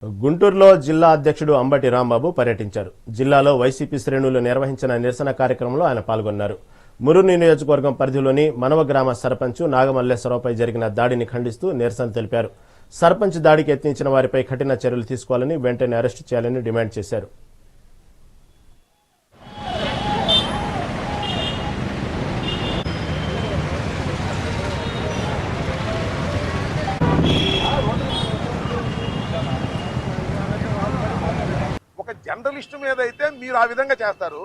గుంటూరులో జిల్లా అధ్యక్షుడు అంబటి రాంబాబు పర్యటించారు. జిల్లాలో వైసీపీ శ్రేణులు నిర్వహించిన నిరసన కార్యక్రమంలో ఆయన పాల్గొన్నారు. మురుని నియోజకవర్గం పరిధిలోని మనవ గ్రామ సర్పంచ్ నాగమల్లేశ్వరరావుపై జరిగిన దాడిని ఖండిస్తూ నిరసన తెలిపారు. సర్పంచ్ దాడికి యత్నించిన వారిపై కఠిన చర్యలు తీసుకోవాలని, వెంటనే అరెస్టు చేయాలని డిమాండ్ చేశారు. ఒక జర్నలిస్టు మీద అయితే మీరు ఆ విధంగా చేస్తారు.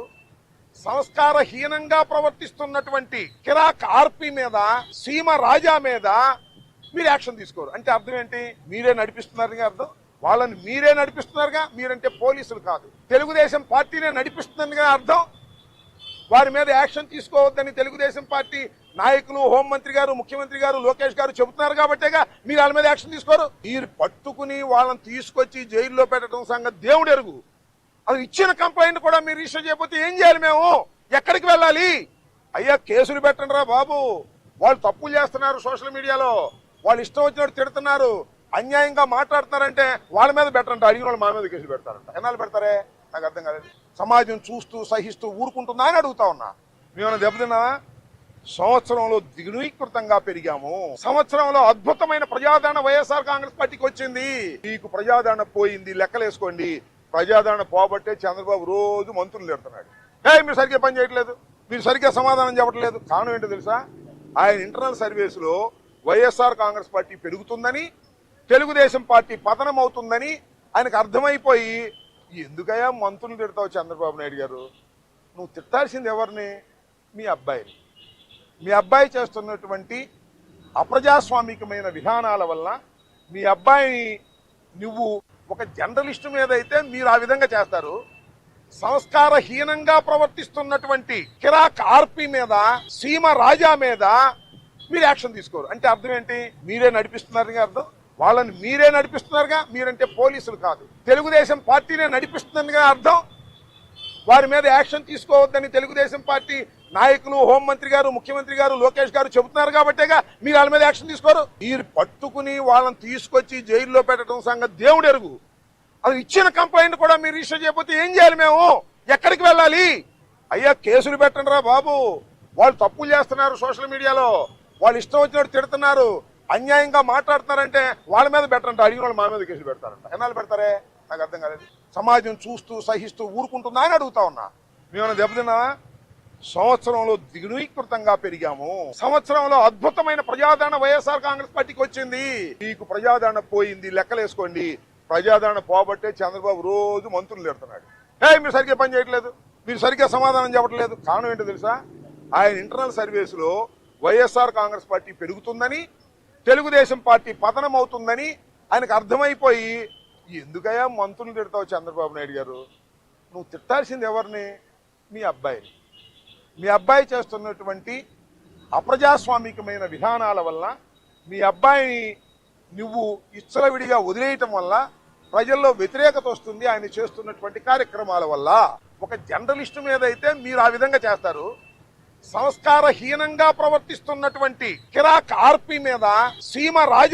సంస్కారహీనంగా ప్రవర్తిస్తున్నటువంటి కిరాక్ ఆర్పి మీద, సీమ రాజా మీద మీరు యాక్షన్ తీసుకోరు అంటే అర్థం ఏంటి? మీరే నడిపిస్తున్నారుగా అర్థం. వాళ్ళని మీరే నడిపిస్తున్నారుగా. మీరంటే పోలీసులు కాదు, తెలుగుదేశం పార్టీనే నడిపిస్తుందిగా అర్థం. వారి మీద యాక్షన్ తీసుకోవద్దని తెలుగుదేశం పార్టీ నాయకులు, హోంమంత్రి గారు, ముఖ్యమంత్రి గారు, లోకేష్ గారు చెబుతున్నారు కాబట్టేగా మీరు వాళ్ళ మీద యాక్షన్ తీసుకోరు. మీరు పట్టుకుని వాళ్ళని తీసుకొచ్చి జైల్లో పెట్టడం సంగతి దేవుడు ఎరుగు. అది ఇచ్చిన కంప్లైంట్ కూడా మీరు రిజిస్టర్ చేయకపోతే ఏం చేయాలి? మేము ఎక్కడికి వెళ్ళాలి? అయ్యా కేసులు పెట్టండి రా బాబు. వాళ్ళు తప్పులు చేస్తున్నారు, సోషల్ మీడియాలో వాళ్ళు ఇష్టం వచ్చినట్టు తిడుతున్నారు, అన్యాయంగా మాట్లాడుతున్నారంటే వాళ్ళ మీద పెట్టండి. అడిగిన వాళ్ళు మా మీద కేసులు పెడతారంట. ఎన్నాళ్ళు పెడతారే నాకు అర్థం కాలేదు. సమాజం చూస్తూ సహిస్తూ ఊరుకుంటుందా అని అడుగుతా ఉన్నా. మేమన్నా దెబ్బతిన్నా? సంవత్సరంలో ద్విగుణీకృతంగా పెరిగాము. సంవత్సరంలో అద్భుతమైన ప్రజాదరణ వైఎస్ఆర్ కాంగ్రెస్ పార్టీకి వచ్చింది. మీకు ప్రజాదరణ పోయింది, లెక్కలేసుకోండి. ప్రజాదరణ పోబట్టే చంద్రబాబు రోజు మంత్రులు తిడుతున్నాడు. మీరు సరిగ్గా పని చేయట్లేదు, మీరు సరిగ్గా సమాధానం చెప్పట్లేదు. కారణం ఏంటో తెలుసా? ఆయన ఇంటర్నల్ సర్వీస్లో వైఎస్ఆర్ కాంగ్రెస్ పార్టీ పెరుగుతుందని, తెలుగుదేశం పార్టీ పతనం అవుతుందని ఆయనకు అర్థమైపోయి, ఎందుకయ్యా మంత్రులు తిడతావు చంద్రబాబు నాయుడు గారు? నువ్వు తిట్టాల్సింది ఎవరిని? మీ అబ్బాయిని. మీ అబ్బాయి చేస్తున్నటువంటి అప్రజాస్వామికమైన విధానాల వల్ల మీ అబ్బాయిని నువ్వు ఒక జర్నలిస్టు మీద అయితే మీరు ఆ విధంగా చేస్తారు. సంస్కారహీనంగా ప్రవర్తిస్తున్నటువంటి కిరాక్ ఆర్పి మీద, సీమ రాజా మీద మీరు యాక్షన్ తీసుకోరు అంటే అర్థం ఏంటి? మీరే నడిపిస్తున్నారుగా అర్థం. వాళ్ళని మీరే నడిపిస్తున్నారుగా. మీరంటే పోలీసులు కాదు, తెలుగుదేశం పార్టీనే నడిపిస్తుందిగా అర్థం. వారి మీద యాక్షన్ తీసుకోవద్దని తెలుగుదేశం పార్టీ నాయకులు, హోంమంత్రి గారు, ముఖ్యమంత్రి గారు, లోకేష్ గారు చెబుతున్నారు కాబట్టేగా మీరు వాళ్ళ మీద యాక్షన్ తీసుకోరు. మీరు పట్టుకుని వాళ్ళని తీసుకొచ్చి జైల్లో పెట్టడం సంగతి దేవుడు ఎరుగు. అది ఇచ్చిన కంప్లైంట్ కూడా మీరు రిజిస్టర్ చేయకపోతే ఏం చేయాలి? మేము ఎక్కడికి వెళ్ళాలి? అయ్యా కేసులు పెట్టండి రా బాబు. వాళ్ళు తప్పులు చేస్తున్నారు, సోషల్ మీడియాలో వాళ్ళు ఇష్టం వచ్చినట్టు తిడుతున్నారు, అన్యాయంగా మాట్లాడుతున్నారంటే వాళ్ళ మీద పెట్టండి. అడిగిన వాళ్ళు మా మీద కేసులు పెడతారంట. ఎన్నాళ్ళు పెడతారే నాకు అర్థం కాలేదు. సమాజం చూస్తూ సహిస్తూ ఊరుకుంటుందా అని అడుగుతా ఉన్నా. మేమన్నా దెబ్బతిన్నా? సంవత్సరంలో ద్విగుణీకృతంగా పెరిగాము. సంవత్సరంలో అద్భుతమైన ప్రజాదరణ వైఎస్ఆర్ కాంగ్రెస్ పార్టీకి వచ్చింది. మీకు ప్రజాదరణ పోయింది, లెక్కలేసుకోండి. ప్రజాదరణ పోబట్టే చంద్రబాబు రోజు మంత్రులు తిడుతున్నాడు. మీరు సరిగ్గా పని చేయట్లేదు, మీరు సరిగ్గా సమాధానం చెప్పట్లేదు. కారణం ఏంటో తెలుసా? ఆయన ఇంటర్నల్ సర్వీస్లో వైఎస్ఆర్ కాంగ్రెస్ పార్టీ పెరుగుతుందని, తెలుగుదేశం పార్టీ పతనం అవుతుందని ఆయనకు అర్థమైపోయి, ఎందుకయ్యా మంత్రులు తిడతావు చంద్రబాబు నాయుడు గారు? నువ్వు తిట్టాల్సింది ఎవరిని? మీ అబ్బాయిని. మీ అబ్బాయి చేస్తున్నటువంటి అప్రజాస్వామికమైన విధానాల వల్ల మీ అబ్బాయిని నువ్వు ఇచ్చలవిడిగా వదిలేయటం వల్ల ప్రజల్లో వ్యతిరేకత వస్తుంది. ఆయన చేస్తున్నటువంటి కార్యక్రమాల వల్ల. ఒక జర్నలిస్టు మీద అయితే మీరు ఆ విధంగా చేస్తారు. సంస్కారహీనంగా ప్రవర్తిస్తున్నటువంటి కిరాక్ ఆర్పి మీద, సీమ రాజా